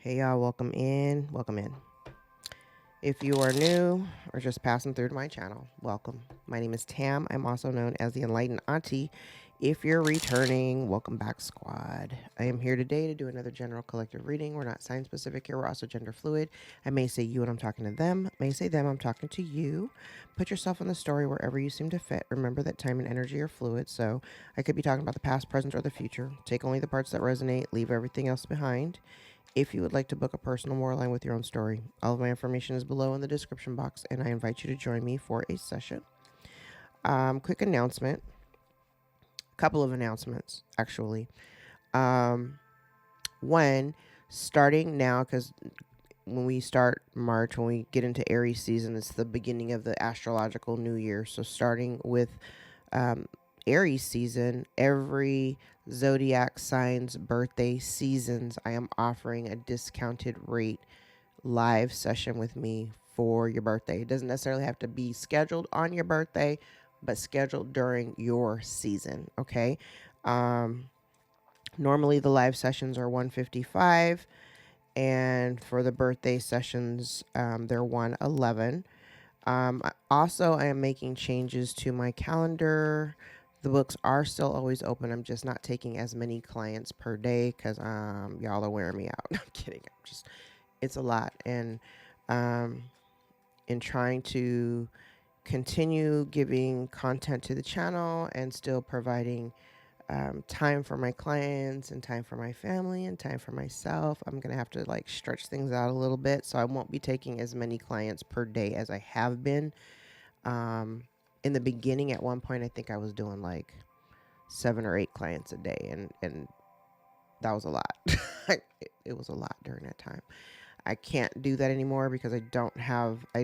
Hey y'all, welcome in. Welcome in. If you are new or just passing through to my channel, welcome. My name is Tam. I'm also known as the Enlightened Auntie. If you're returning, welcome back, squad. I am here today to do another general collective reading. We're not sign specific here, we're also gender fluid. I may say you when I'm talking to them, I may say them, I'm talking to you. Put yourself in the story wherever you seem to fit. Remember that time and energy are fluid, so I could be talking about the past, present, or the future. Take only the parts that resonate, leave everything else behind. If you would like to book a personal more line with your own story, all of my information is below in the description box, and I invite you to join me for a session. Quick announcement, a couple of announcements, actually. One, starting now, because when we start March, when we get into Aries season, it's the beginning of the astrological new year. So starting with Aries season, every zodiac sign's birthday seasons, I am offering a discounted rate live session with me for your birthday. It doesn't necessarily have to be scheduled on your birthday, but scheduled during your season. Okay. Normally the live sessions are $155, and for the birthday sessions, they're $111. Also, I am making changes to my calendar. The books are still always open. I'm just not taking as many clients per day because y'all are wearing me out. I'm kidding. It's a lot. And in trying to continue giving content to the channel and still providing time for my clients and time for my family and time for myself, I'm going to have to like stretch things out a little bit. So I won't be taking as many clients per day as I have been. In the beginning, at one point, I think I was doing like 7 or 8 clients a day. And that was a lot. It was a lot during that time. I can't do that anymore because I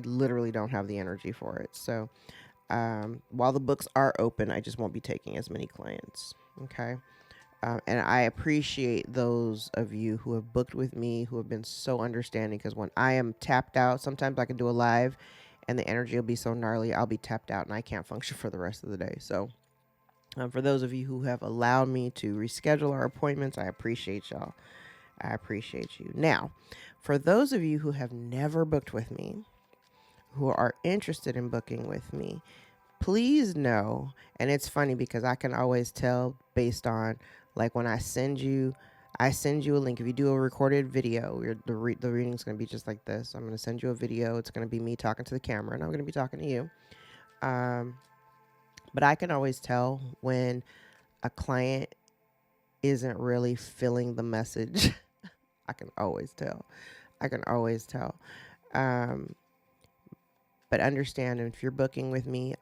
literally don't have the energy for it. So while the books are open, I just won't be taking as many clients. Okay. And I appreciate those of you who have booked with me, who have been so understanding, because when I am tapped out, sometimes I can do a live and the energy will be so gnarly, I'll be tapped out and I can't function for the rest of the day. So for those of you who have allowed me to reschedule our appointments, I appreciate y'all. I appreciate you. Now, for those of you who have never booked with me, who are interested in booking with me, please know, and it's funny because I can always tell based on, like, when I send you a link. If you do a recorded video, the reading's going to be just like this. I'm going to send you a video. It's going to be me talking to the camera, and I'm going to be talking to you. But I can always tell when a client isn't really feeling the message. I can always tell. But understand, if you're booking with me,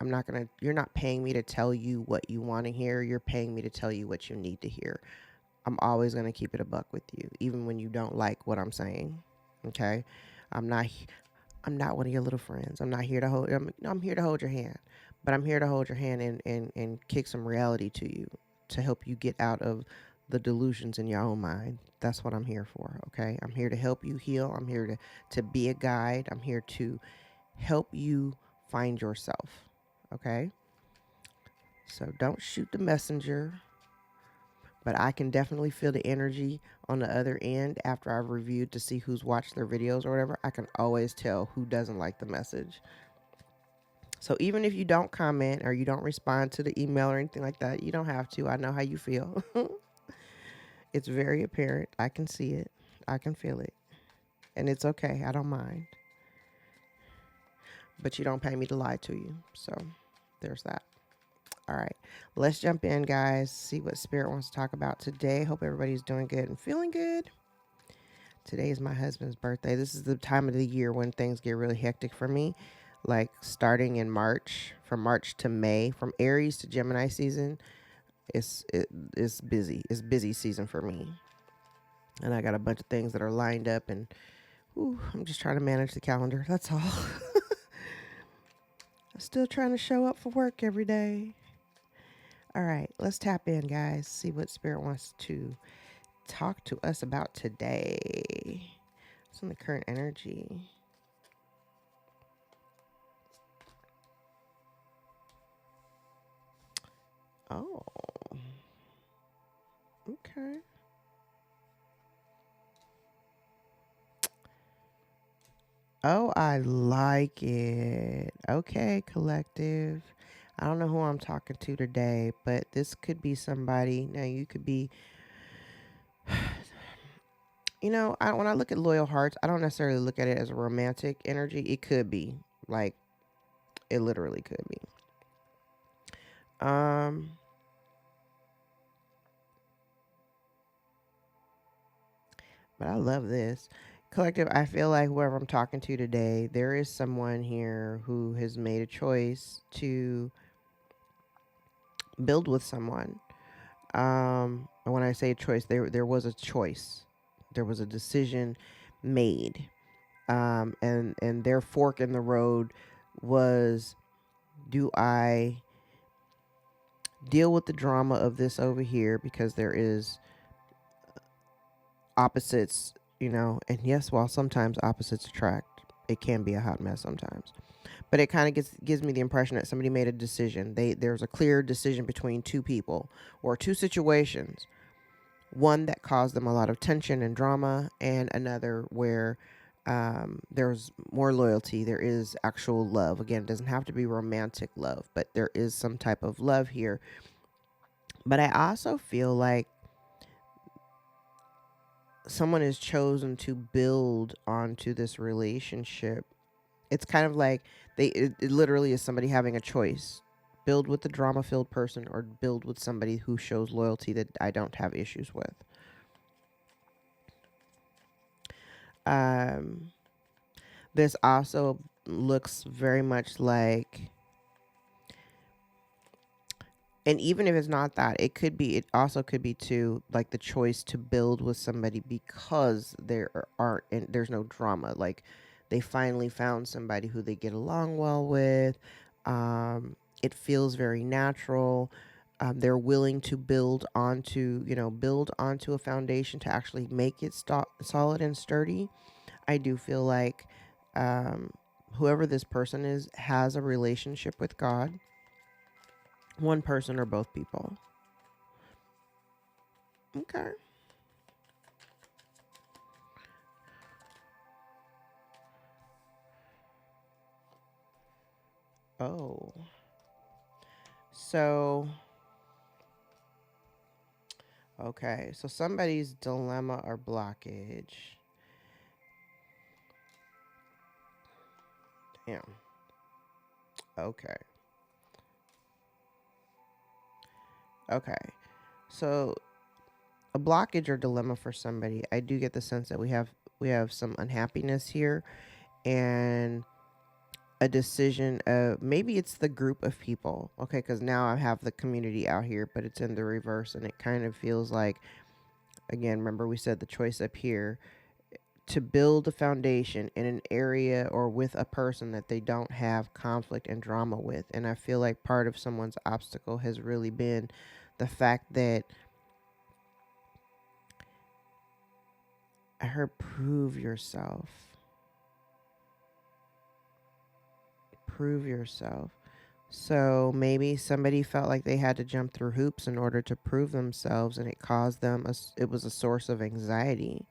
you're not paying me to tell you what you want to hear. You're paying me to tell you what you need to hear. I'm always going to keep it a buck with you, even when you don't like what I'm saying. Okay. I'm not one of your little friends. I'm here to hold your hand, but I'm here to hold your hand and kick some reality to you, to help you get out of the delusions in your own mind. That's what I'm here for. Okay. I'm here to help you heal. I'm here to be a guide. I'm here to help you find yourself. Okay. So don't shoot the messenger, but I can definitely feel the energy on the other end after I've reviewed to see who's watched their videos or whatever. I can always tell who doesn't like the message. So even if you don't comment or you don't respond to the email or anything like that, you don't have to. I know how you feel. It's very apparent. I can see it. I can feel it. And it's okay. I don't mind. But you don't pay me to lie to you. So there's that. All right, let's jump in, guys. See what Spirit wants to talk about today. Hope everybody's doing good and feeling good. Today is my husband's birthday. This is the time of the year when things get really hectic for me. Like starting in March, from March to May, from Aries to Gemini season, it's busy. It's busy season for me. And I got a bunch of things that are lined up, and I'm just trying to manage the calendar. That's all. I'm still trying to show up for work every day. All right, let's tap in, guys. See what Spirit wants to talk to us about today. What's in the current energy? Oh, okay. Oh, I like it. Okay, collective. I don't know who I'm talking to today, but this could be somebody. Now, you could be, when I look at loyal hearts, I don't necessarily look at it as a romantic energy. It could be. Like, it literally could be. But I love this. Collective, I feel like whoever I'm talking to today, there is someone here who has made a choice to build with someone. And when I say choice, there was a choice. There was a decision made. And their fork in the road was, do I deal with the drama of this over here, because there is opposites, and yes, while sometimes opposites attract, it can be a hot mess sometimes. But it kind of gives me the impression that somebody made a decision. There's a clear decision between two people or two situations. One that caused them a lot of tension and drama, and another where there's more loyalty. There is actual love. Again, it doesn't have to be romantic love, but there is some type of love here. But I also feel like someone has chosen to build onto this relationship. It's kind of like it literally is somebody having a choice. Build with the drama-filled person, or build with somebody who shows loyalty that I don't have issues with. This also looks very much like, and even if it's not that, it also could be too, like the choice to build with somebody because there's no drama. Like, they finally found somebody who they get along well with. It feels very natural. They're willing to build onto a foundation to actually make it solid and sturdy. I do feel like whoever this person is has a relationship with God. One person or both people. Okay. Oh. So, okay. So somebody's dilemma or blockage. Damn. Okay. Okay. So a blockage or dilemma for somebody, I do get the sense that we have some unhappiness here, and a decision of, maybe it's the group of people. Okay, because now I have the community out here, but it's in the reverse, and it kind of feels like, again, remember we said the choice up here, to build a foundation in an area or with a person that they don't have conflict and drama with. And I feel like part of someone's obstacle has really been the fact that, I heard prove yourself. Prove yourself. So maybe somebody felt like they had to jump through hoops in order to prove themselves, and it caused them it was a source of anxiety.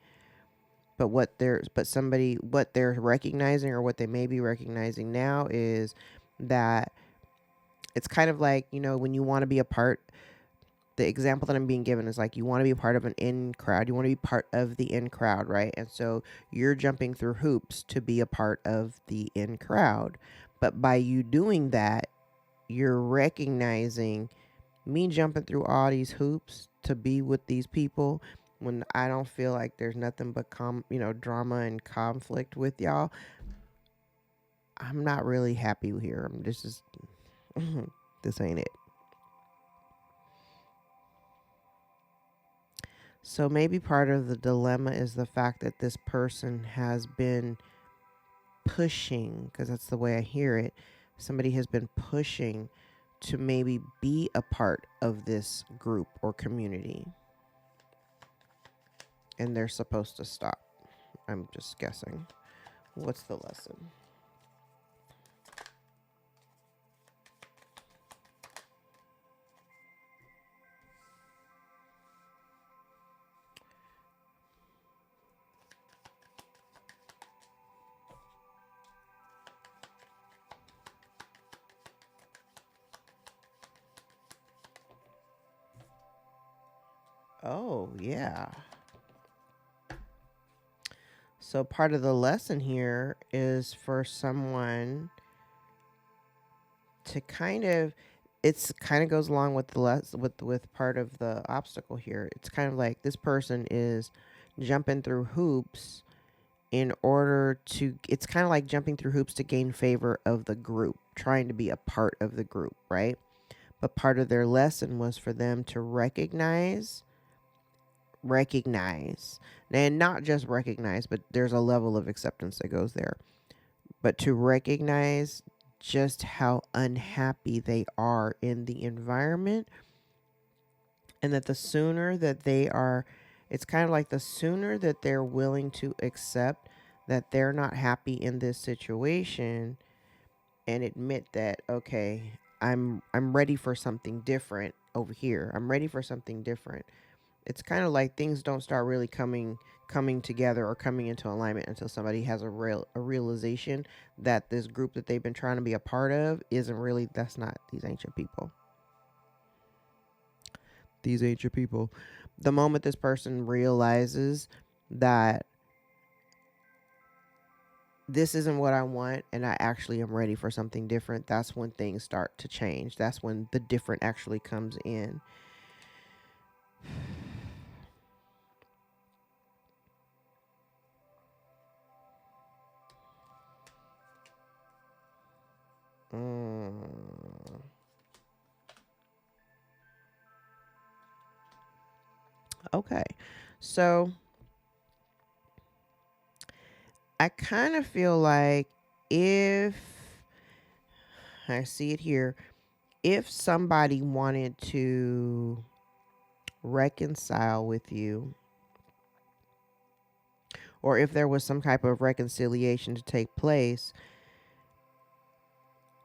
But what they're recognizing, or what they may be recognizing now, is that it's kind of like, when you want to be a part, the example that I'm being given is like, you want to be a part of an in crowd. You want to be part of the in crowd, right? And so you're jumping through hoops to be a part of the in crowd. But by you doing that, you're recognizing, me jumping through all these hoops to be with these people, when I don't feel like there's nothing but drama and conflict with y'all. I'm not really happy here. This ain't it. So maybe part of the dilemma is the fact that this person has been pushing, because that's the way I hear it. Somebody has been pushing to maybe be a part of this group or community, and they're supposed to stop. I'm just guessing. What's the lesson? Oh, yeah. So part of the lesson here is for someone to kind of, it's kind of goes along with the with part of the obstacle here. It's kind of like this person is jumping through hoops in order to, it's kind of like jumping through hoops to gain favor of the group, trying to be a part of the group, right? But part of their lesson was for them to recognize, and not just recognize, but there's a level of acceptance that goes there, but to recognize just how unhappy they are in the environment, and that the sooner that they are, it's kind of like the sooner that they're willing to accept that they're not happy in this situation and admit that, okay, I'm ready for something different over here. I'm ready for something different. It's kind of like things don't start really coming together or coming into alignment until somebody has a realization that this group that they've been trying to be a part of isn't really, that's not these ancient people. These ancient people. The moment this person realizes that this isn't what I want and I actually am ready for something different, that's when things start to change. That's when the different actually comes in. Okay. So I kind of feel like, if I see it here, if somebody wanted to reconcile with you, or if there was some type of reconciliation to take place,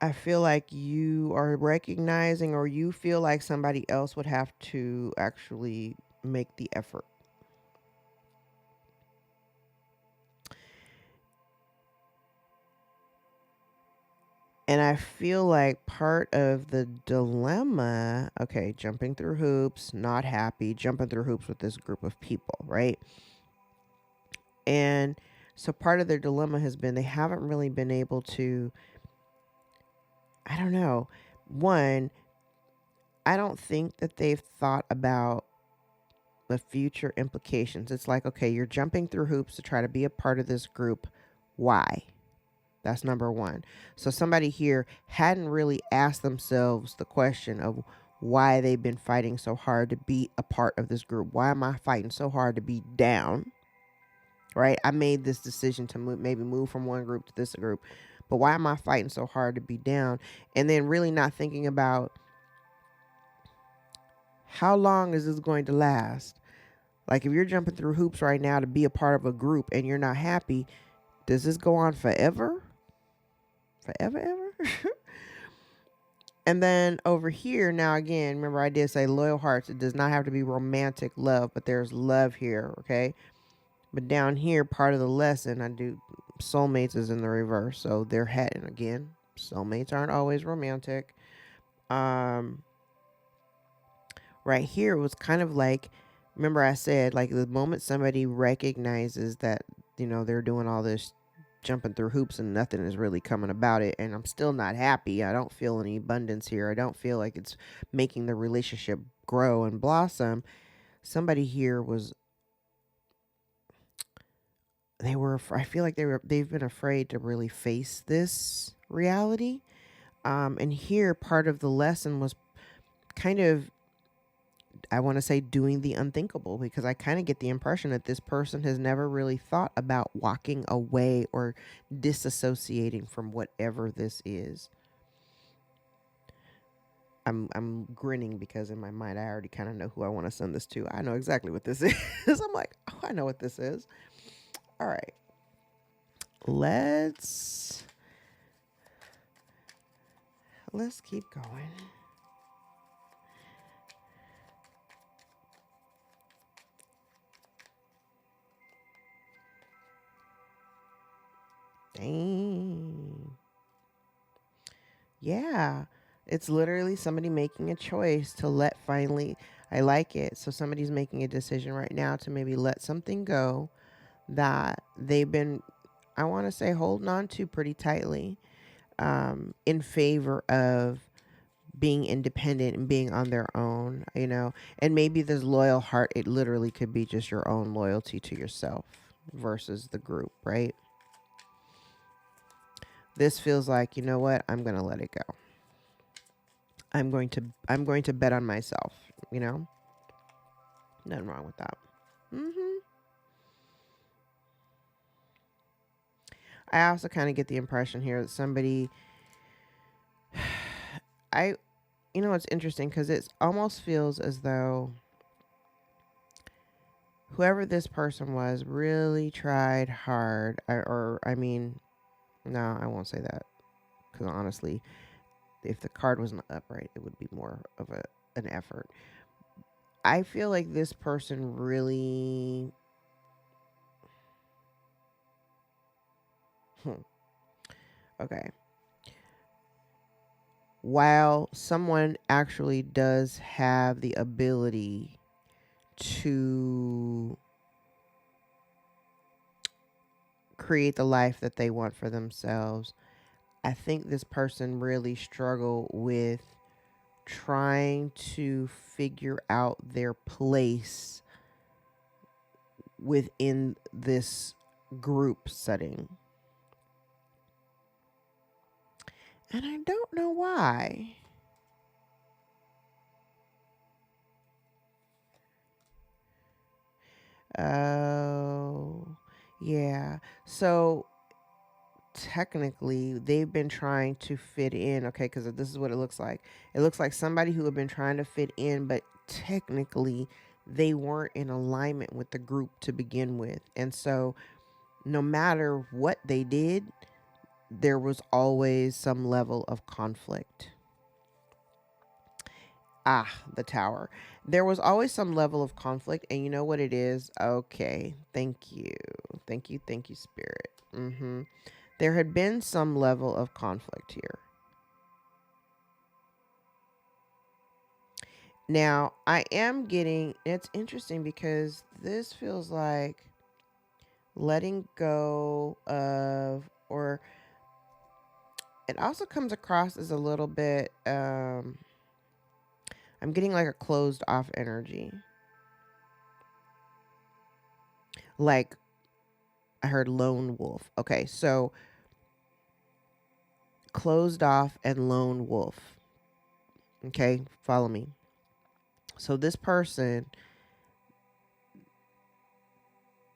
I feel like you are recognizing, or you feel like somebody else would have to actually make the effort. And I feel like part of the dilemma, okay, jumping through hoops, not happy, jumping through hoops with this group of people, right? And so part of their dilemma has been they haven't really been able to, I don't know. One, I don't think that they've thought about the future implications. It's like, okay, you're jumping through hoops to try to be a part of this group. Why? That's number one. So somebody here hadn't really asked themselves the question of why they've been fighting so hard to be a part of this group. Why am I fighting so hard to be down? Right? I made this decision to maybe move from one group to this group. But why am I fighting so hard to be down? And then really not thinking about, how long is this going to last? Like, if you're jumping through hoops right now to be a part of a group and you're not happy, does this go on forever? Forever, ever? And then over here, now again, remember I did say loyal hearts. It does not have to be romantic love, but there's love here, okay? But down here, part of the lesson, I do, soulmates is in the reverse. So they're heading again. Soulmates aren't always romantic. Right here, it was kind of like, remember I said, like, the moment somebody recognizes that, they're doing all this jumping through hoops and nothing is really coming about it, and I'm still not happy. I don't feel any abundance here. I don't feel like it's making the relationship grow and blossom. Somebody here was, I feel like they've been afraid to really face this reality. And here part of the lesson was kind of, I want to say, doing the unthinkable, because I kind of get the impression that this person has never really thought about walking away or disassociating from whatever this is. I'm grinning because in my mind I already kind of know who I want to send this to. I know exactly what this is. I'm like, oh, I know what this is. All right. Let's keep going. Dang. Yeah. It's literally somebody making a choice to let finally, I like it. So somebody's making a decision right now to maybe let something go that they've been, I want to say, holding on to pretty tightly, in favor of being independent and being on their own, and maybe this loyal heart, it literally could be just your own loyalty to yourself versus the group, right? This feels like, you know what? I'm going to let it go. I'm going to bet on myself, Nothing wrong with that. I also kind of get the impression here that somebody, it's interesting because it almost feels as though whoever this person was really tried hard, no, I won't say that, because honestly, if the card wasn't upright, it would be more of an effort. I feel like this person really, okay. While someone actually does have the ability to create the life that they want for themselves, I think this person really struggled with trying to figure out their place within this group setting. And I don't know why. Oh, yeah. So technically, they've been trying to fit in, okay, because this is what it looks like. It looks like somebody who had been trying to fit in, but technically, they weren't in alignment with the group to begin with. And so, no matter what they did, there was always some level of conflict. The tower. There was always some level of conflict, and you know what it is? Okay, thank you. Thank you, Spirit. There had been some level of conflict here. Now, I am getting, it's interesting because this feels like letting go of, or it also comes across as a little bit, I'm getting like a closed off energy. Like, I heard lone wolf. Okay, so closed off and lone wolf. Okay, follow me. So this person,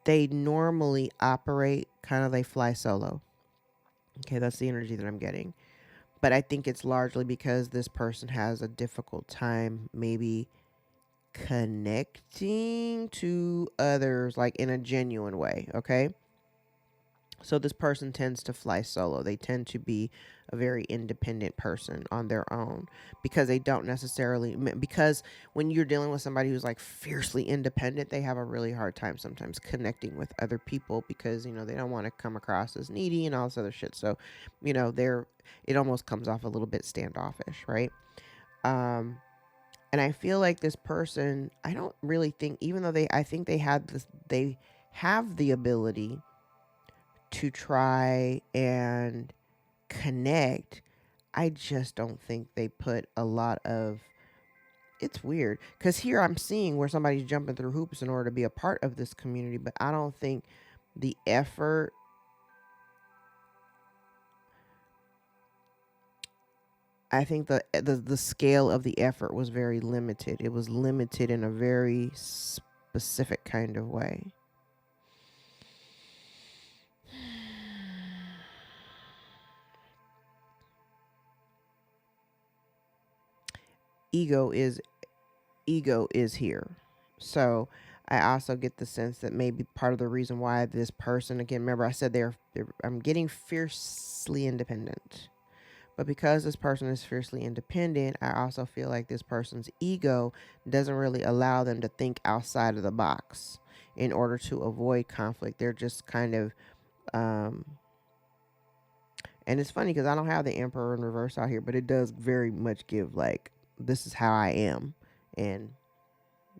they normally operate kind of, they fly solo. Okay, that's the energy that I'm getting. But I think it's largely because this person has a difficult time maybe connecting to others, like in a genuine way, okay? So this person tends to fly solo. They tend to be a very independent person on their own because they don't necessarily, because when you're dealing with somebody who's like fiercely independent, they have a really hard time sometimes connecting with other people because, they don't want to come across as needy and all this other shit. So, it almost comes off a little bit standoffish, right? And I feel like this person, I don't really think, even though I think they have the ability to try and connect, I just don't think they put a lot of, it's weird because here I'm seeing where somebody's jumping through hoops in order to be a part of this community, but I don't think the effort, I think the scale of the effort was very limited. It was limited in a very specific kind of way. Ego is here. So I also get the sense that maybe part of the reason why this person, again, remember I said I'm getting fiercely independent. But because this person is fiercely independent, I also feel like this person's ego doesn't really allow them to think outside of the box in order to avoid conflict. They're just kind of, and it's funny because I don't have the Emperor in reverse out here, but it does very much give like, this is how I am. And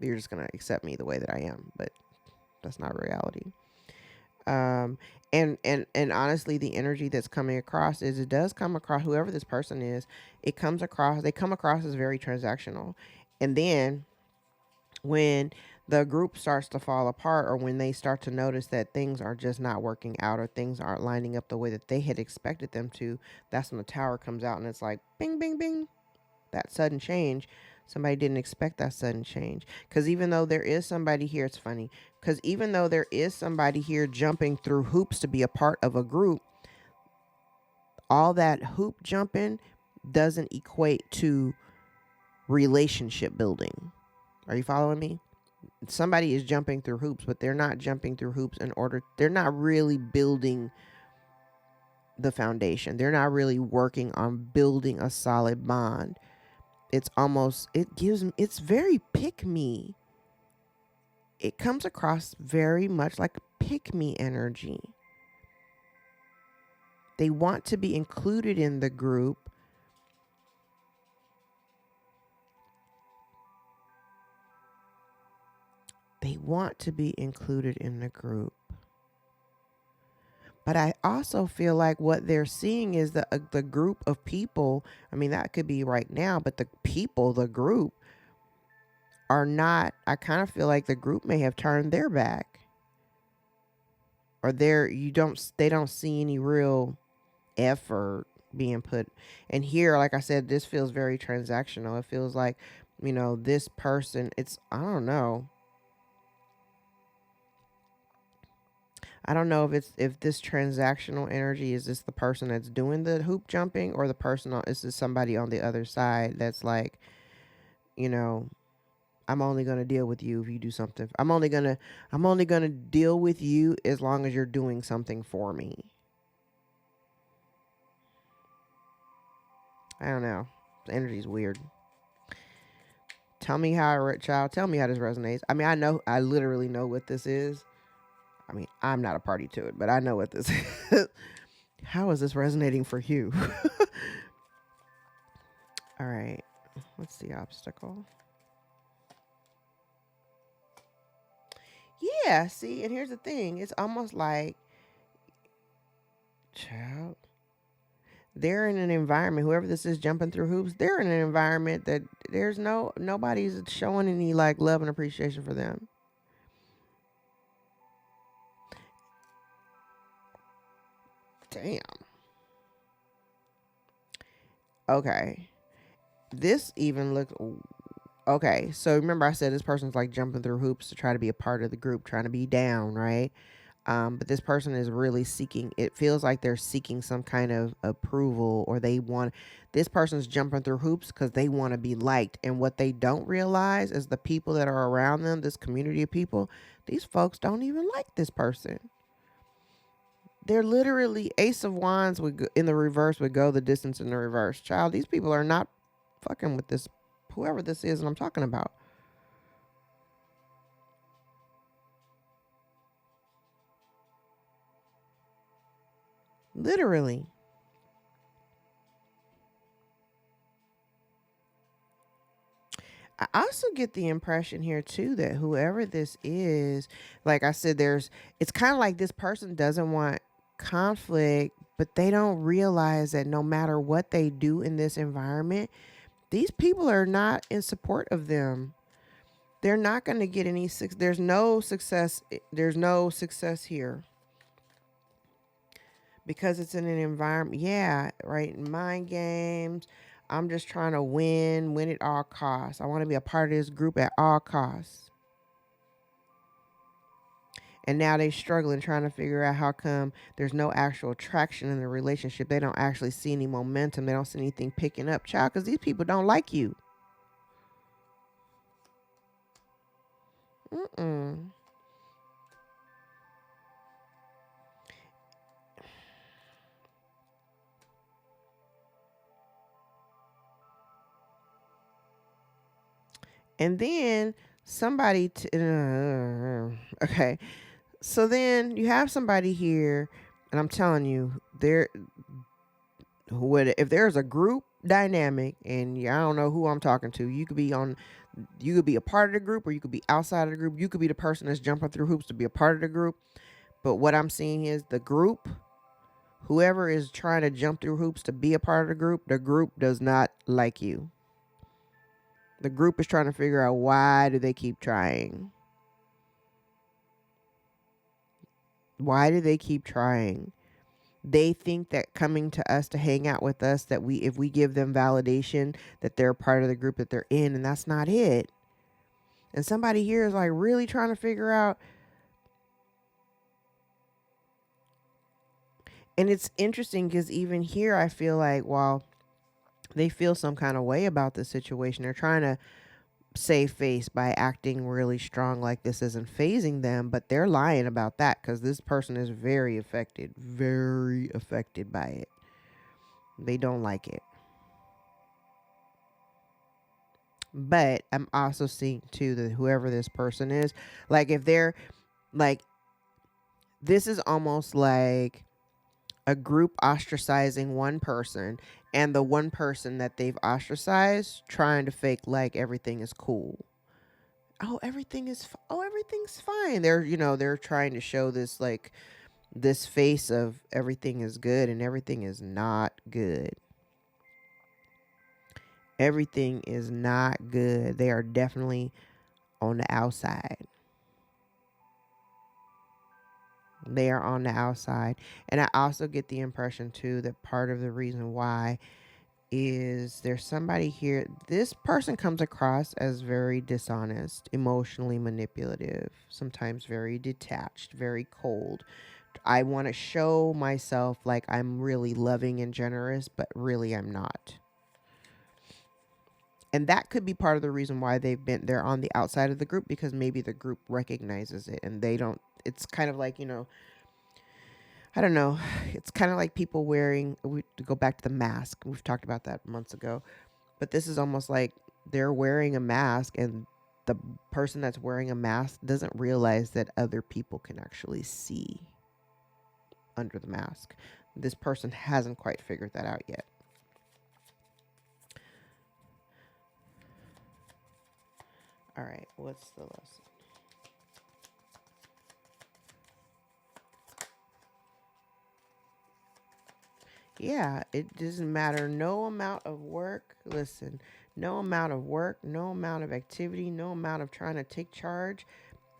You're just going to accept me the way that I am, but that's not reality. And honestly, the energy that's coming across is, it does come across, whoever this person is, they come across as very transactional. And then when the group starts to fall apart, or when they start to notice that things are just not working out, or things aren't lining up the way that they had expected them to, that's when the tower comes out, and it's like bing, bing, bing, that sudden change. Somebody didn't expect that sudden change. Because even though there is somebody here, it's funny, because even though there is somebody here jumping through hoops to be a part of a group, all that hoop jumping doesn't equate to relationship building. Are you following me? Somebody is jumping through hoops, but they're not jumping through hoops they're not really building the foundation. They're not really working on building a solid bond. It's very pick me. It comes across very much like pick me energy. They want to be included in the group. They want to be included in the group. But I also feel like what they're seeing is the group of people. I mean, that could be right now, but the group are not. I kind of feel like the group may have turned their back, or they don't see any real effort being put. And here, like I said, this feels very transactional. It feels like, this person, I don't know. I don't know if this transactional energy is this the person that's doing the hoop jumping, or the person is this somebody on the other side that's like, I'm only gonna deal with you if you do something. I'm only gonna deal with you as long as you're doing something for me. I don't know. The energy's weird. Tell me how this resonates. I mean, I literally know what this is. I mean, I'm not a party to it, but I know what this is. How is this resonating for you? All right. What's the obstacle? Yeah, see, and here's the thing. It's almost like, child, they're in an environment, whoever this is jumping through hoops, they're in an environment that there's nobody's showing any like love and appreciation for them. Damn. Okay. This even looks okay. So remember I said this person's like jumping through hoops to try to be a part of the group, trying to be down, right? But this person is really seeking, it feels like they're seeking some kind of approval, or this person's jumping through hoops because they want to be liked. And what they don't realize is the people that are around them, this community of people, these folks don't even like this person. They're literally Ace of Wands in the reverse would go the distance in the reverse. Child, these people are not fucking with this, whoever this is that I'm talking about. Literally. I also get the impression here too that whoever this is, like I said, it's kind of like this person doesn't want conflict, but they don't realize that no matter what they do in this environment, these people are not in support of them. They're not going to get any there's no success here, because it's in an environment, right, mind games. I'm just trying to win at all costs. I want to be a part of this group at all costs. And now they're struggling, trying to figure out how come there's no actual traction in the relationship. They don't actually see any momentum. They don't see anything picking up. Child, because these people don't like you. And then somebody, okay. So then you have somebody here, and I'm telling you, if there's a group dynamic, and I don't know who I'm talking to. You could be a part of the group, or you could be outside of the group. You could be the person that's jumping through hoops to be a part of the group. But what I'm seeing is the group, whoever is trying to jump through hoops to be a part of the group does not like you. The group is trying to figure out, why do they keep trying? Why do they keep trying? They think that coming to us to hang out with us, that if we give them validation, that they're part of the group that they're in, and that's not it. And somebody here is like really trying to figure out. And it's interesting because even here, I feel like, while they feel some kind of way about the situation, they're trying to save face by acting really strong, like this isn't phasing them, but they're lying about that, because this person is very affected by it. They don't like it. But I'm also seeing too that whoever this person is, like, if they're like, this is almost like a group ostracizing one person, and the one person that they've ostracized trying to fake like everything is cool. Everything's fine. They're trying to show this, like, this face of everything is good, and everything is not good. Everything is not good. They are definitely on the outside. They are on the outside. And I also get the impression too that part of the reason why is there's somebody here. This person comes across as very dishonest, emotionally manipulative, sometimes very detached, very cold. I want to show myself like I'm really loving and generous, but really I'm not. And that could be part of the reason why they're on the outside of the group, because maybe the group recognizes it and they don't. It's kind of like, I don't know. It's kind of like people to go back to the mask. We've talked about that months ago. But this is almost like they're wearing a mask, and the person that's wearing a mask doesn't realize that other people can actually see under the mask. This person hasn't quite figured that out yet. All right, what's the lesson? Yeah, it doesn't matter. No amount of work, listen, no amount of work, no amount of activity, no amount of trying to take charge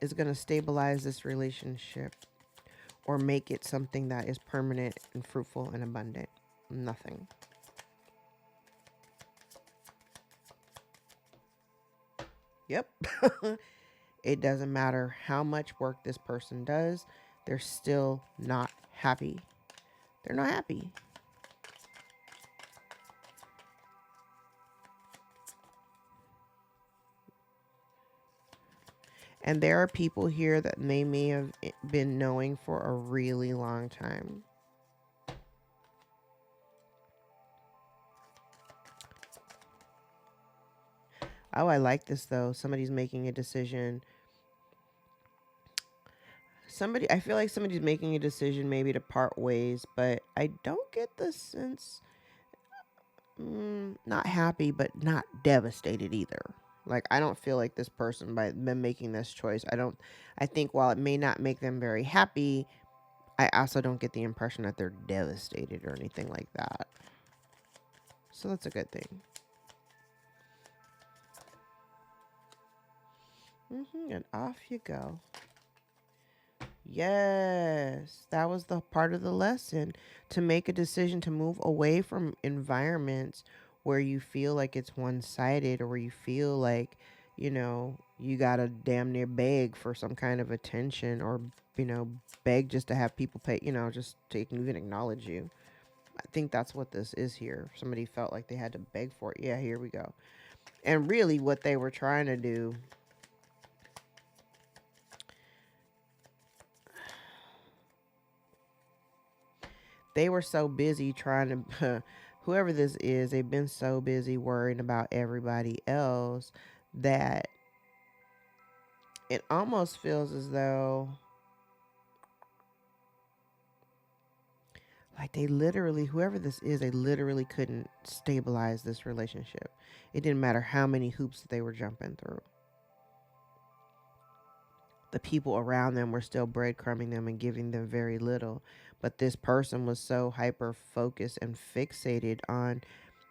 is going to stabilize this relationship or make it something that is permanent and fruitful and abundant. Nothing. Yep. It doesn't matter how much work this person does, they're still not happy. They're not happy. And there are people here that they may have been knowing for a really long time. Oh, I like this though. Somebody's making a decision. I feel like somebody's making a decision maybe to part ways, but I don't get the sense, not happy, but not devastated either. Like, I don't feel like this person, by them making this choice, I think while it may not make them very happy, I also don't get the impression that they're devastated or anything like that. So that's a good thing. And off you go. Yes, that was the part of the lesson, to make a decision to move away from environments where you feel like it's one-sided, or where you feel like, you gotta damn near beg for some kind of attention, or, beg just to have people pay, just to even acknowledge you. I think that's what this is here. Somebody felt like they had to beg for it. Yeah, here we go. And really what they were trying to do, they were so busy trying to, whoever this is, they've been so busy worrying about everybody else that it almost feels as though, Like they literally, whoever this is, they literally couldn't stabilize this relationship. It didn't matter how many hoops they were jumping through. The people around them were still breadcrumbing them and giving them very little. But this person was so hyper focused and fixated on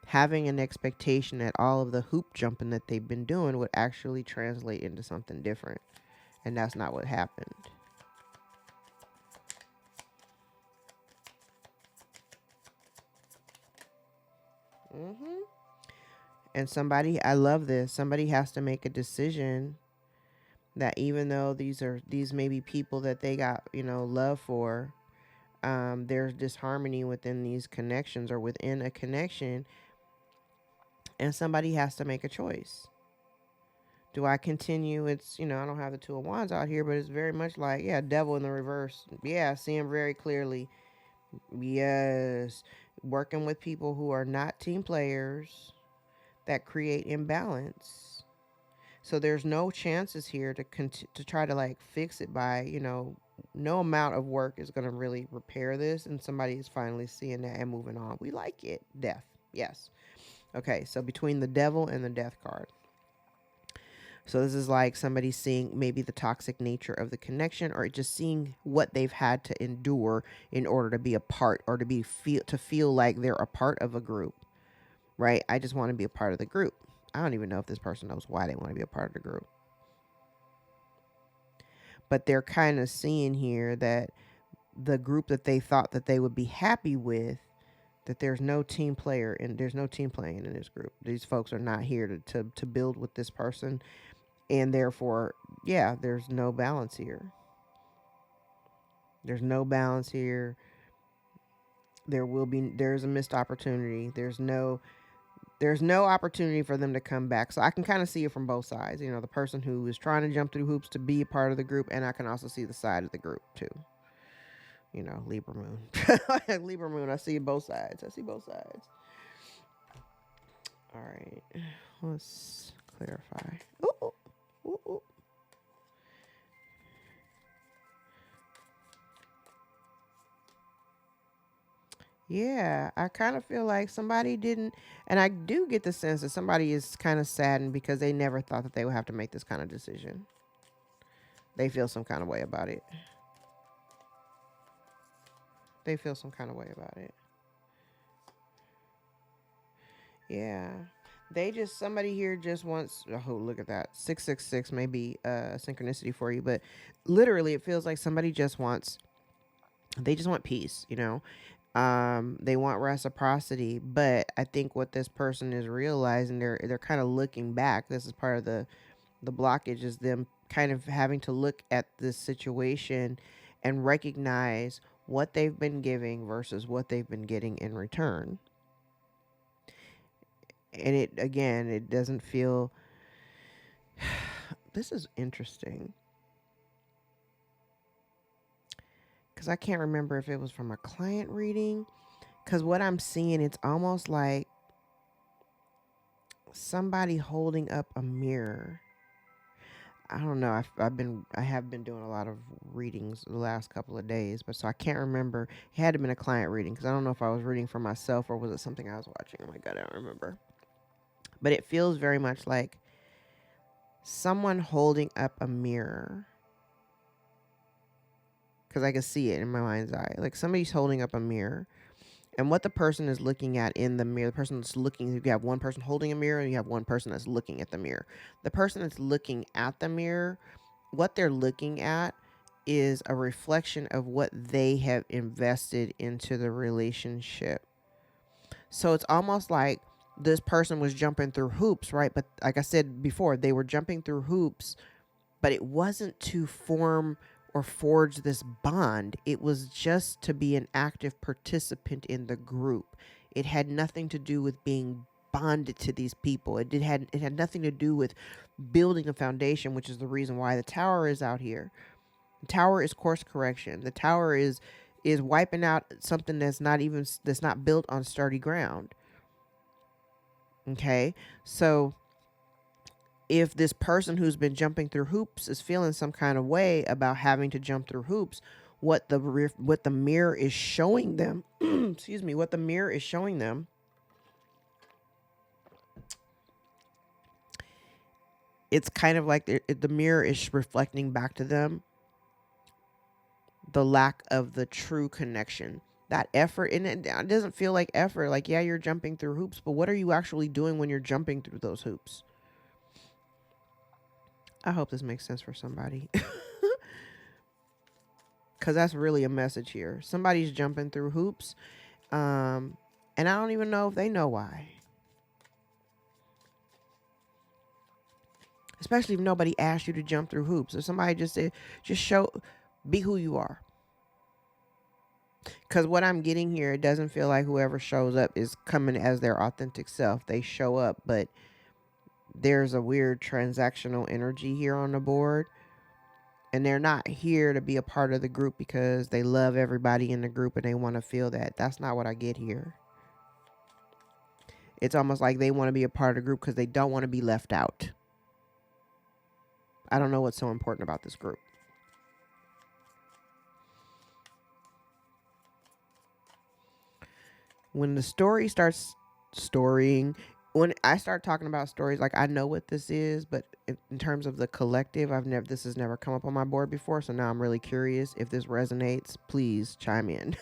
having an expectation that all of the hoop jumping that they've been doing would actually translate into something different. And that's not what happened. And somebody, I love this, somebody has to make a decision that even though these may be people that they got, love for, there's disharmony within these connections or within a connection, and somebody has to make a choice. Do I continue? It's, I don't have the Two of Wands out here, but it's very much like, yeah, devil in the reverse. Yeah, I see him very clearly. Yes. Working with people who are not team players that create imbalance. So there's no chances here to try to like fix it by, no amount of work is going to really repair this. And somebody is finally seeing that and moving on. We like it. Death. Yes. Okay. So between the devil and the death card. So this is like somebody seeing maybe the toxic nature of the connection, or just seeing what they've had to endure in order to be a part, or to feel like they're a part of a group, right? I just want to be a part of the group. I don't even know if this person knows why they want to be a part of the group. But they're kind of seeing here that the group that they thought that they would be happy with, that there's no team player and there's no team playing in this group. These folks are not here to build with this person. And therefore, yeah, there's no balance here. There's no balance here. There's a missed opportunity. There's no opportunity for them to come back. So I can kind of see it from both sides. The person who is trying to jump through hoops to be a part of the group, and I can also see the side of the group too. Libra moon. Libra moon, I see both sides. All right. Let's clarify. Ooh. Ooh. Yeah, I kind of feel like somebody didn't, and I do get the sense that somebody is kind of saddened because they never thought that they would have to make this kind of decision. They feel some kind of way about it. Yeah. Somebody here just wants, oh, look at that. 666 may be synchronicity for you, but literally it feels like somebody they just want peace, they want reciprocity. But I think what this person is realizing, they're kind of looking back. This is part of the blockage, is them kind of having to look at this situation and recognize what they've been giving versus what they've been getting in return. And it doesn't feel, this is interesting, because I can't remember if it was from a client reading, because what I'm seeing, it's almost like somebody holding up a mirror. I don't know. I have been doing a lot of readings the last couple of days, but so I can't remember. It had to have been a client reading, because I don't know if I was reading for myself or was it something I was watching. Oh my God, I don't remember. But it feels very much like someone holding up a mirror, because I can see it in my mind's eye. Like somebody's holding up a mirror, and what the person is looking at in the mirror, the person that's looking, you have one person holding a mirror and you have one person that's looking at the mirror. The person that's looking at the mirror, what they're looking at is a reflection of what they have invested into the relationship. So it's almost like this person was jumping through hoops, right? But like I said before, they were jumping through hoops, but it wasn't to form or forge this bond. It was just to be an active participant in the group. It had nothing to do with being bonded to these people. It had nothing to do with building a foundation, which is the reason why the Tower is out here. The Tower is course correction. The Tower is wiping out something that's not built on sturdy ground. Okay, so if this person who's been jumping through hoops is feeling some kind of way about having to jump through hoops, what the mirror is showing them, excuse me, what the mirror is showing them, it's kind of like the mirror is reflecting back to them the lack of the true connection, that effort. And it doesn't feel like effort. Like, yeah, you're jumping through hoops, but what are you actually doing when you're jumping through those hoops? I hope this makes sense for somebody. Because that's really a message here. Somebody's jumping through hoops. And I don't even know if they know why. Especially if nobody asked you to jump through hoops. If somebody just said, be who you are. Because what I'm getting here, it doesn't feel like whoever shows up is coming as their authentic self. They show up, but there's a weird transactional energy here on the board. And they're not here to be a part of the group because they love everybody in the group and they want to feel that. That's not what I get here. It's almost like they want to be a part of the group because they don't want to be left out. I don't know what's so important about this group. When the story starts storying, when I start talking about stories, like I know what this is, but in terms of the collective, this has never come up on my board before. So now I'm really curious. If this resonates, please chime in.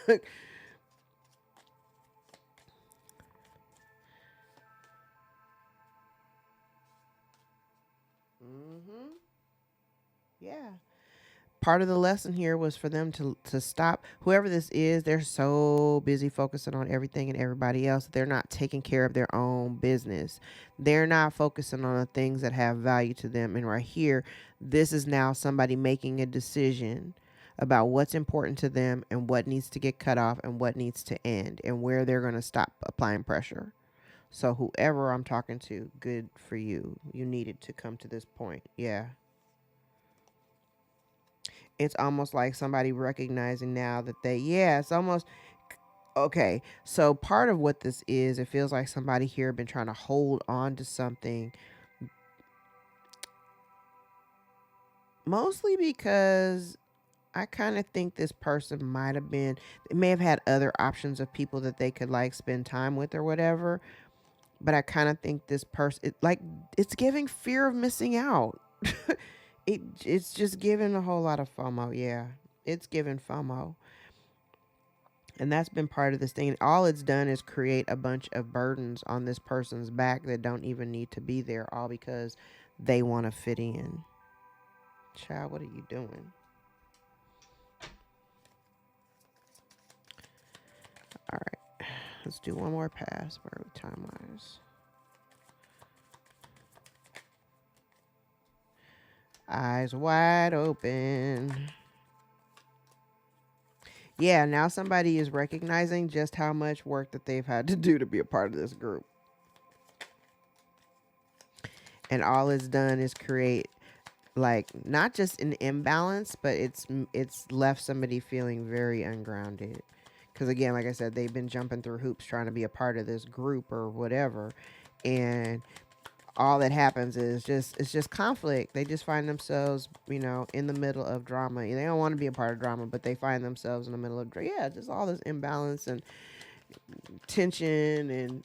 Yeah. Part of the lesson here was for them to stop. Whoever this is, they're so busy focusing on everything and everybody else. They're not taking care of their own business. They're not focusing on the things that have value to them. And right here, this is now somebody making a decision about what's important to them and what needs to get cut off and what needs to end and where they're going to stop applying pressure. So whoever I'm talking to, good for you. You needed to come to this point. Yeah. It's almost like somebody recognizing now that it's almost, okay. So part of what this is, it feels like somebody here been trying to hold on to something. Mostly because I kind of think this person they may have had other options of people that they could like spend time with or whatever. But I kind of think this person, it's giving fear of missing out. It's just giving a whole lot of FOMO. Yeah, it's giving FOMO. And that's been part of this thing. All it's done is create a bunch of burdens on this person's back that don't even need to be there, all because they want to fit in. Child, what are you doing? All right, let's do one more pass. Where are we time-wise? Eyes wide open. Yeah, now somebody is recognizing just how much work that they've had to do to be a part of this group. And all it's done is create, like, not just an imbalance, but it's left somebody feeling very ungrounded. Because again, like I said, they've been jumping through hoops trying to be a part of this group or whatever. And all that happens is it's just conflict. They just find themselves, in the middle of drama. They don't want to be a part of drama, but they find themselves in the middle of just all this imbalance and tension and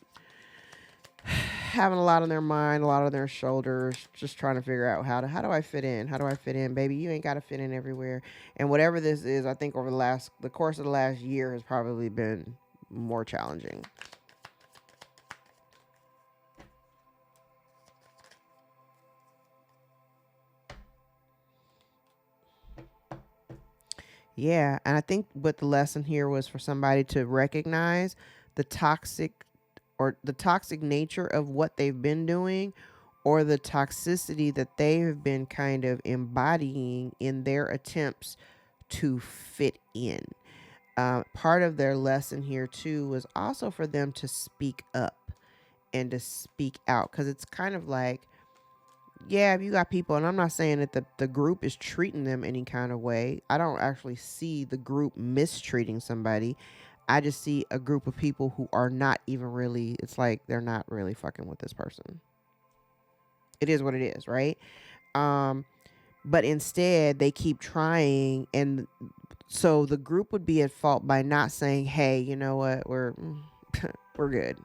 having a lot on their mind, a lot on their shoulders, just trying to figure out how do I fit in? How do I fit in? Baby, you ain't got to fit in everywhere. And whatever this is, I think over the course of the last year has probably been more challenging. Yeah, and I think what the lesson here was for somebody to recognize the toxic nature of what they've been doing, or the toxicity that they have been kind of embodying in their attempts to fit in. Part of their lesson here too was also for them to speak up and to speak out, because it's kind of like, yeah, if you got people, and I'm not saying that the group is treating them any kind of way. I don't actually see the group mistreating somebody. I just see a group of people who are not even really, it's like they're not really fucking with this person. It is what it is, right? But instead they keep trying, and So the group would be at fault by not saying, hey, you know what, we're good.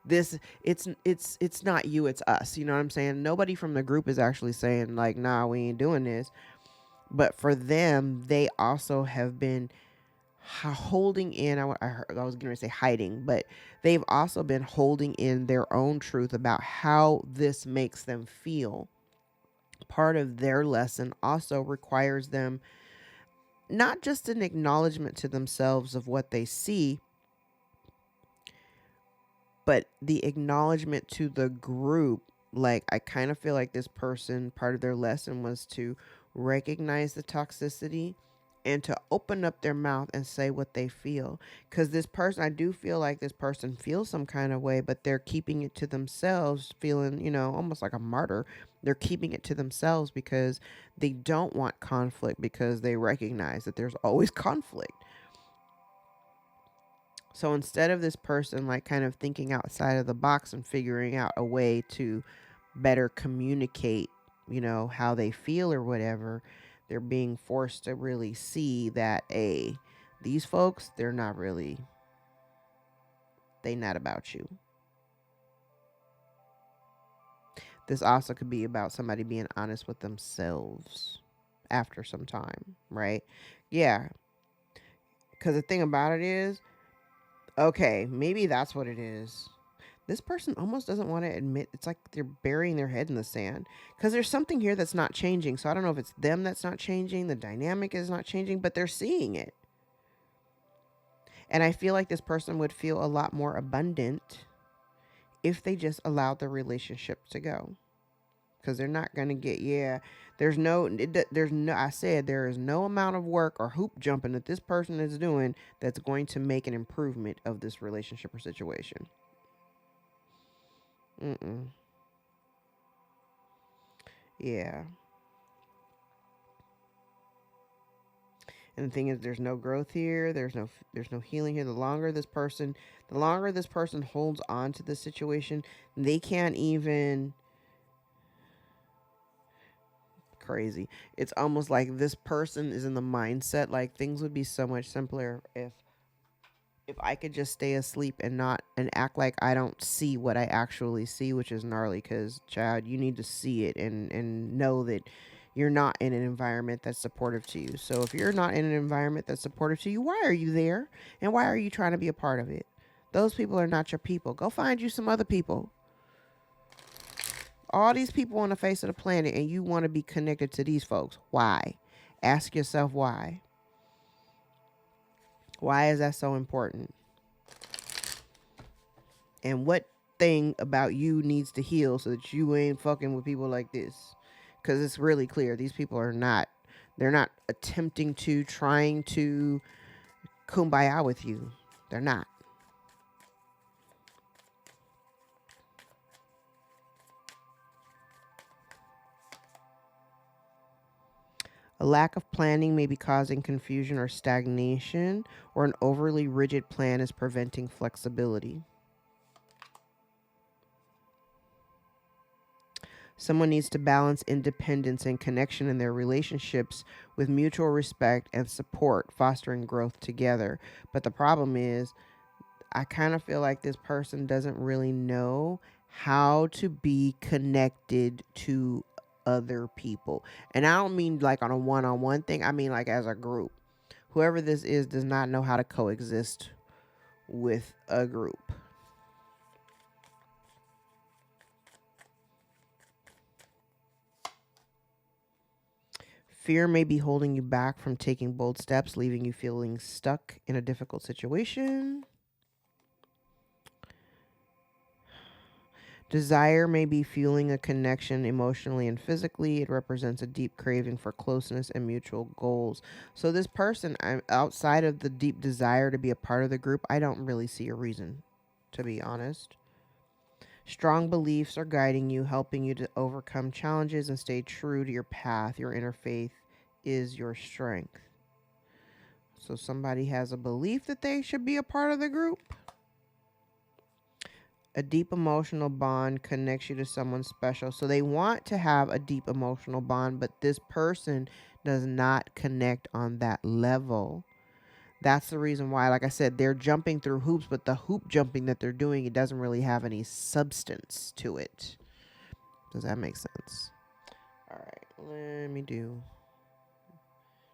It's not you, it's us. You know what I'm saying? Nobody from the group is actually saying like, nah, we ain't doing this. But for them, they also have been holding in, I was going to say hiding, but they've also been holding in their own truth about how this makes them feel. Part of their lesson also requires them not just an acknowledgement to themselves of what they see, but the acknowledgement to the group. Like, I kind of feel like this person, part of their lesson was to recognize the toxicity and to open up their mouth and say what they feel. Because this person, I do feel like this person feels some kind of way, but they're keeping it to themselves, feeling, almost like a martyr. They're keeping it to themselves because they don't want conflict, because they recognize that there's always conflict. So instead of this person like kind of thinking outside of the box and figuring out a way to better communicate, how they feel or whatever, they're being forced to really see that these folks, they not about you. This also could be about somebody being honest with themselves after some time, right? Yeah. Because the thing about it is, okay, maybe that's what it is. This person almost doesn't want to admit. It's like they're burying their head in the sand because there's something here that's not changing. So I don't know if it's them that's not changing, the dynamic is not changing, but they're seeing it. And I feel like this person would feel a lot more abundant if they just allowed the relationship to go. Because they're not going to get, there is no amount of work or hoop jumping that this person is doing that's going to make an improvement of this relationship or situation. Yeah. And the thing is, there's no growth here. There's no healing here. The longer this person holds on to the situation, they can't even. Crazy. It's almost like this person is in the mindset like things would be so much simpler if I could just stay asleep and act like I don't see what I actually see, which is gnarly. Because, child, you need to see it and know that you're not in an environment that's supportive to you. So if you're not in an environment that's supportive to you, why are you there? And why are you trying to be a part of it? Those people are not your people. Go find you some other people. All these people on the face of the planet, and you want to be connected to these folks. Why? Ask yourself why. Why is that so important? And what thing about you needs to heal so that you ain't fucking with people like this? Because it's really clear these people are not, they're not trying to kumbaya with you. They're not. A lack of planning may be causing confusion or stagnation, or an overly rigid plan is preventing flexibility. Someone needs to balance independence and connection in their relationships with mutual respect and support, fostering growth together. But the problem is, I kind of feel like this person doesn't really know how to be connected to other people. And I don't mean like on a one-on-one thing. I mean like as a group. Whoever this is does not know how to coexist with a group. Fear may be holding you back from taking bold steps, leaving you feeling stuck in a difficult situation. Desire may be fueling a connection emotionally and physically. It represents a deep craving for closeness and mutual goals. So this person, outside of the deep desire to be a part of the group, I don't really see a reason, to be honest. Strong beliefs are guiding you, helping you to overcome challenges and stay true to your path. Your inner faith is your strength. So somebody has a belief that they should be a part of the group. A deep emotional bond connects you to someone special. So they want to have a deep emotional bond, but this person does not connect on that level. That's the reason why, like I said, they're jumping through hoops, but the hoop jumping that they're doing, it doesn't really have any substance to it. Does that make sense? All right, let me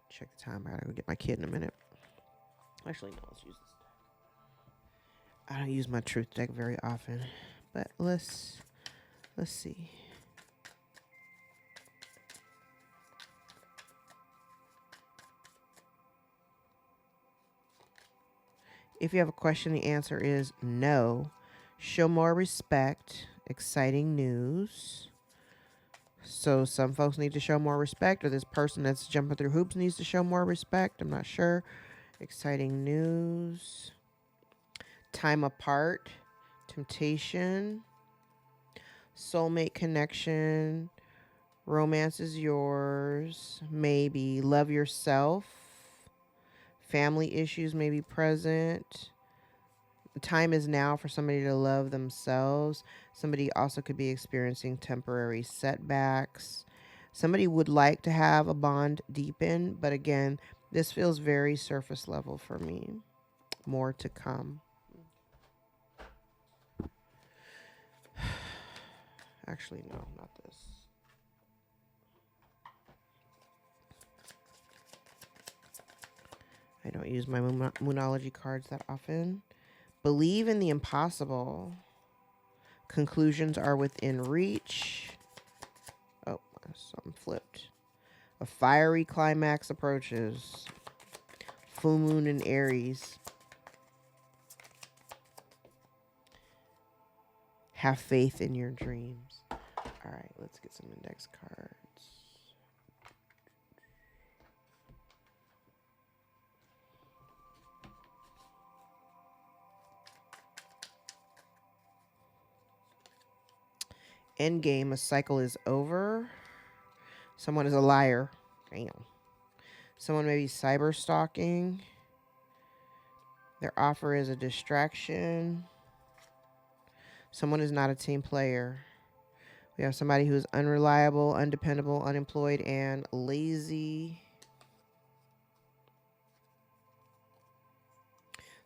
check the time. I gotta go get my kid in a minute. Actually, no, let's use this. I don't use my truth deck very often, but let's see. If you have a question, the answer is no. Show more respect. Exciting news. So some folks need to show more respect, or this person that's jumping through hoops needs to show more respect. I'm not sure. Exciting news. Time apart. Temptation. Soulmate connection. Romance is yours. Maybe love yourself. Family issues may be present. Time is now for somebody to love themselves. Somebody also could be experiencing temporary setbacks. Somebody would like to have a bond deepen, but again, this feels very surface level for me. More to come. Actually, no, not this. I don't use my Moonology cards that often. Believe in the impossible. Conclusions are within reach. Oh, something flipped. A fiery climax approaches. Full moon in Aries. Have faith in your dreams. All right, let's get some index cards. Endgame, a cycle is over. Someone is a liar. Damn. Someone may be cyber stalking. Their offer is a distraction. Someone is not a team player. We have somebody who is unreliable, undependable, unemployed, and lazy.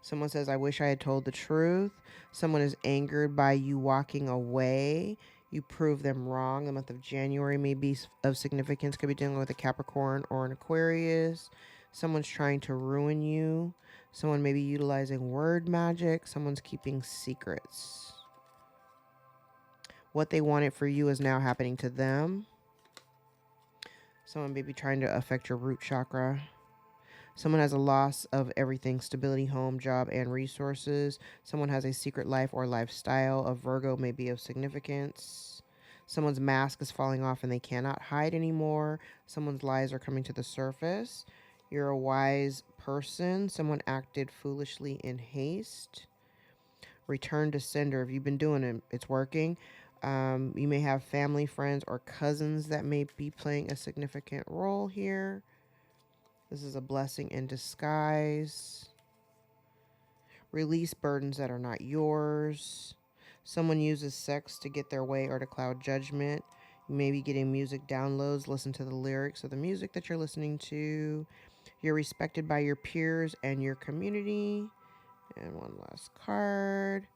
Someone says, I wish I had told the truth. Someone is angered by you walking away. You prove them wrong. The month of January may be of significance. Could be dealing with a Capricorn or an Aquarius. Someone's trying to ruin you. Someone may be utilizing word magic. Someone's keeping secrets. What they wanted for you is now happening to them. Someone may be trying to affect your root chakra. Someone has a loss of everything: stability, home, job, and resources. Someone has a secret life or lifestyle. A Virgo may be of significance. Someone's mask is falling off and they cannot hide anymore. Someone's lies are coming to the surface. You're a wise person. Someone acted foolishly in haste. Return to sender. If you've been doing it, it's working. You may have family, friends, or cousins that may be playing a significant role here. This is a blessing in disguise. Release burdens that are not yours. Someone uses sex to get their way or to cloud judgment. You may be getting music downloads. Listen to the lyrics of the music that you're listening to. You're respected by your peers and your community. And one last card.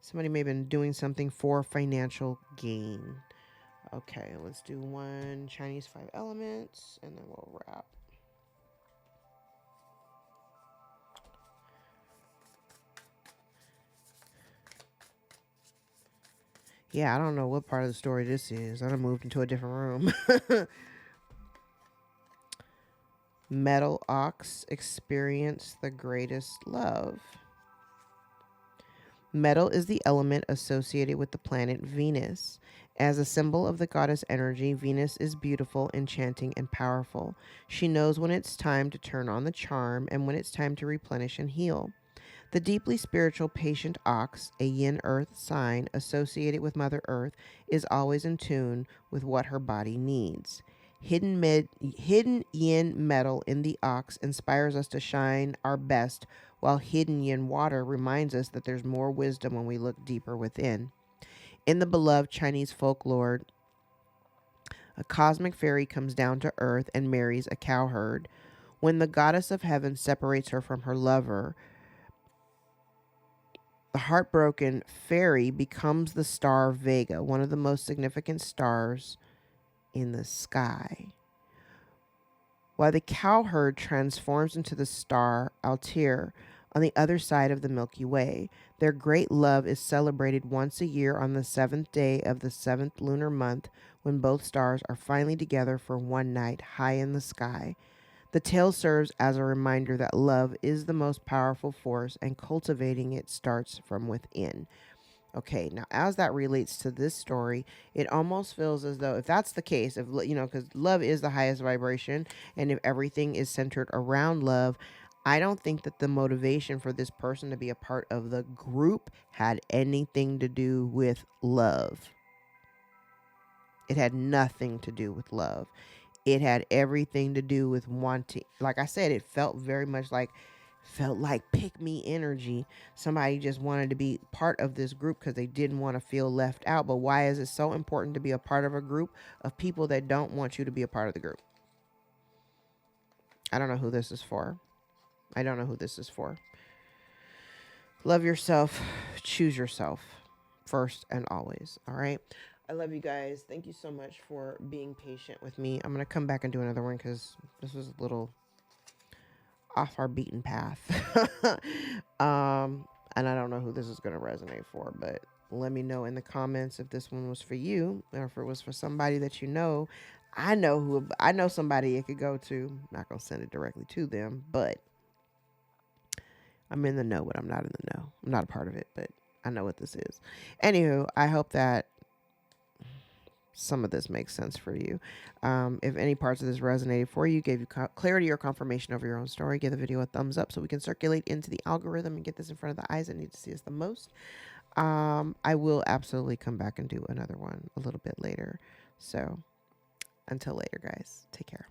Somebody may have been doing something for financial gain. Okay, let's do one Chinese 5 elements and then we'll wrap. Yeah, I don't know what part of the story this is. I done moved into a different room. Metal ox experience the greatest love. Metal is the element associated with the planet Venus. As a symbol of the goddess energy, Venus is beautiful, enchanting, and powerful. She knows when it's time to turn on the charm and when it's time to replenish and heal. The deeply spiritual patient ox, a yin earth sign associated with Mother Earth, is always in tune with what her body needs. Hidden yin metal in the ox inspires us to shine our best, while hidden yin water reminds us that there's more wisdom when we look deeper within. In the beloved Chinese folklore, A cosmic fairy comes down to earth and marries a cowherd. When the goddess of heaven separates her from her lover, the heartbroken fairy becomes the star Vega, one of the most significant stars in the sky, while the cowherd transforms into the star Altair on the other side of the Milky Way. Their great love is celebrated once a year on the 7th day of the 7th lunar month, when both stars are finally together for one night high in the sky. The tale serves as a reminder that love is the most powerful force and cultivating it starts from within. Okay, now as that relates to this story, it almost feels as though if that's the case, if because love is the highest vibration, and if everything is centered around love, I don't think that the motivation for this person to be a part of the group had anything to do with love. It had nothing to do with love. It had everything to do with wanting, like I said, it felt very much like pick me energy. Somebody just wanted to be part of this group because they didn't want to feel left out. But why is it so important to be a part of a group of people that don't want you to be a part of the group? I don't know who this is for. I don't know who this is for. Love yourself. Choose yourself first and always. All right. I love you guys. Thank you so much for being patient with me. I'm going to come back and do another one because this was a little off our beaten path. And I don't know who this is going to resonate for, but let me know in the comments if this one was for you or if it was for somebody that you know. I know somebody it could go to. I'm not going to send it directly to them, but I'm in the know, but I'm not in the know. I'm not a part of it, but I know what this is. Anywho, I hope that some of this makes sense for you. If any parts of this resonated for you, gave you clarity or confirmation over your own story, give the video a thumbs up so we can circulate into the algorithm and get this in front of the eyes that need to see us the most. I will absolutely come back and do another one a little bit later. So until later, guys, take care.